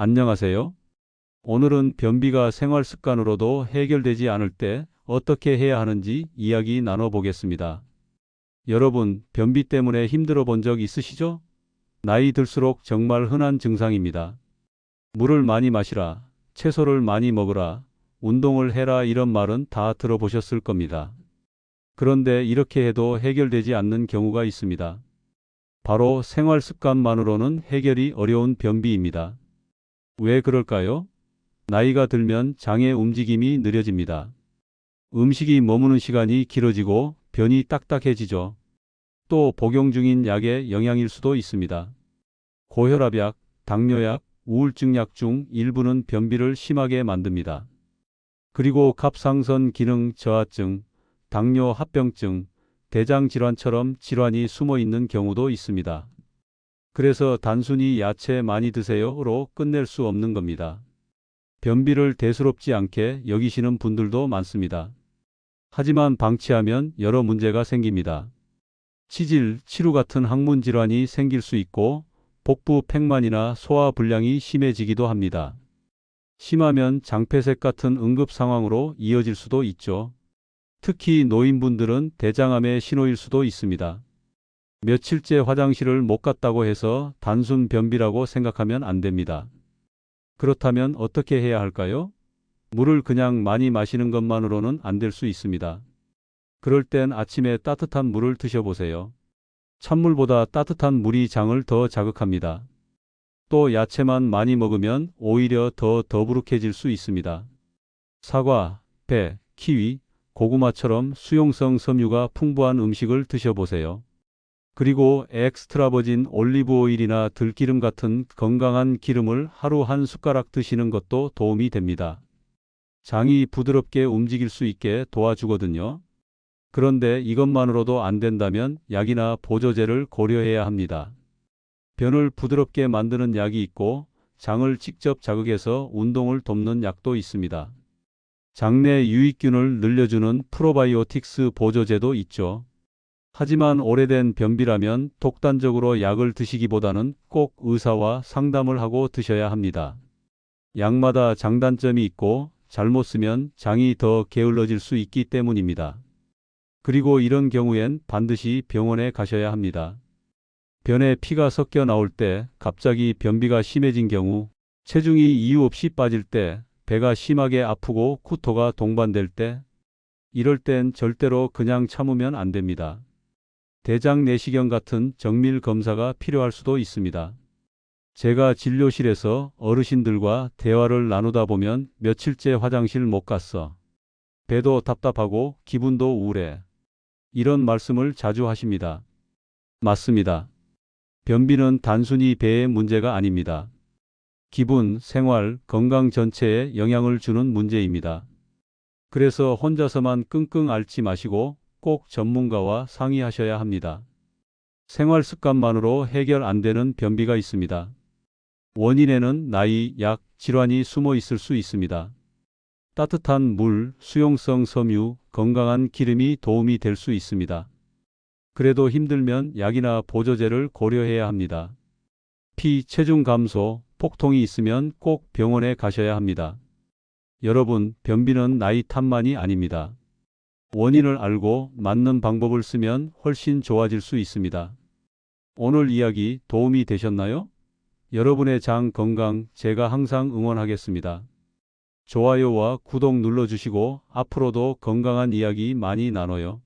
안녕하세요. 오늘은 변비가 생활 습관으로도 해결되지 않을 때 어떻게 해야 하는지 이야기 나눠보겠습니다. 여러분, 변비 때문에 힘들어 본 적 있으시죠? 나이 들수록 정말 흔한 증상입니다. 물을 많이 마시라, 채소를 많이 먹으라, 운동을 해라 이런 말은 다 들어보셨을 겁니다. 그런데 이렇게 해도 해결되지 않는 경우가 있습니다. 바로 생활 습관만으로는 해결이 어려운 변비입니다. 왜 그럴까요? 나이가 들면 장의 움직임이 느려집니다. 음식이 머무는 시간이 길어지고 변이 딱딱해지죠. 또 복용 중인 약의 영향일 수도 있습니다. 고혈압약, 당뇨약, 우울증약 중 일부는 변비를 심하게 만듭니다. 그리고 갑상선 기능 저하증, 당뇨 합병증, 대장 질환처럼 질환이 숨어 있는 경우도 있습니다. 그래서 단순히 야채 많이 드세요로 끝낼 수 없는 겁니다. 변비를 대수롭지 않게 여기시는 분들도 많습니다. 하지만 방치하면 여러 문제가 생깁니다. 치질, 치루 같은 항문 질환이 생길 수 있고 복부 팽만이나 소화 불량이 심해지기도 합니다. 심하면 장폐색 같은 응급 상황으로 이어질 수도 있죠. 특히 노인분들은 대장암의 신호일 수도 있습니다. 며칠째 화장실을 못 갔다고 해서 단순 변비라고 생각하면 안 됩니다. 그렇다면 어떻게 해야 할까요? 물을 그냥 많이 마시는 것만으로는 안 될 수 있습니다. 그럴 땐 아침에 따뜻한 물을 드셔보세요. 찬물보다 따뜻한 물이 장을 더 자극합니다. 또 야채만 많이 먹으면 오히려 더 더부룩해질 수 있습니다. 사과, 배, 키위, 고구마처럼 수용성 섬유가 풍부한 음식을 드셔보세요. 그리고 엑스트라 버진 올리브 오일이나 들기름 같은 건강한 기름을 하루 한 숟가락 드시는 것도 도움이 됩니다. 장이 부드럽게 움직일 수 있게 도와주거든요. 그런데 이것만으로도 안 된다면 약이나 보조제를 고려해야 합니다. 변을 부드럽게 만드는 약이 있고 장을 직접 자극해서 운동을 돕는 약도 있습니다. 장내 유익균을 늘려주는 프로바이오틱스 보조제도 있죠. 하지만 오래된 변비라면 독단적으로 약을 드시기보다는 꼭 의사와 상담을 하고 드셔야 합니다. 약마다 장단점이 있고 잘못 쓰면 장이 더 게을러질 수 있기 때문입니다. 그리고 이런 경우엔 반드시 병원에 가셔야 합니다. 변에 피가 섞여 나올 때, 갑자기 변비가 심해진 경우, 체중이 이유 없이 빠질 때, 배가 심하게 아프고 구토가 동반될 때, 이럴 땐 절대로 그냥 참으면 안 됩니다. 대장 내시경 같은 정밀 검사가 필요할 수도 있습니다. 제가 진료실에서 어르신들과 대화를 나누다 보면 며칠째 화장실 못 갔어. 배도 답답하고 기분도 우울해. 이런 말씀을 자주 하십니다. 맞습니다. 변비는 단순히 배의 문제가 아닙니다. 기분, 생활, 건강 전체에 영향을 주는 문제입니다. 그래서 혼자서만 끙끙 앓지 마시고 꼭 전문가와 상의하셔야 합니다. 생활 습관만으로 해결 안 되는 변비가 있습니다. 원인에는 나이, 약, 질환이 숨어 있을 수 있습니다. 따뜻한 물, 수용성 섬유, 건강한 기름이 도움이 될 수 있습니다. 그래도 힘들면 약이나 보조제를 고려해야 합니다. 피, 체중 감소, 폭통이 있으면 꼭 병원에 가셔야 합니다. 여러분, 변비는 나이 탓만이 아닙니다. 원인을 알고 맞는 방법을 쓰면 훨씬 좋아질 수 있습니다. 오늘 이야기 도움이 되셨나요? 여러분의 장 건강 제가 항상 응원하겠습니다. 좋아요와 구독 눌러주시고 앞으로도 건강한 이야기 많이 나눠요.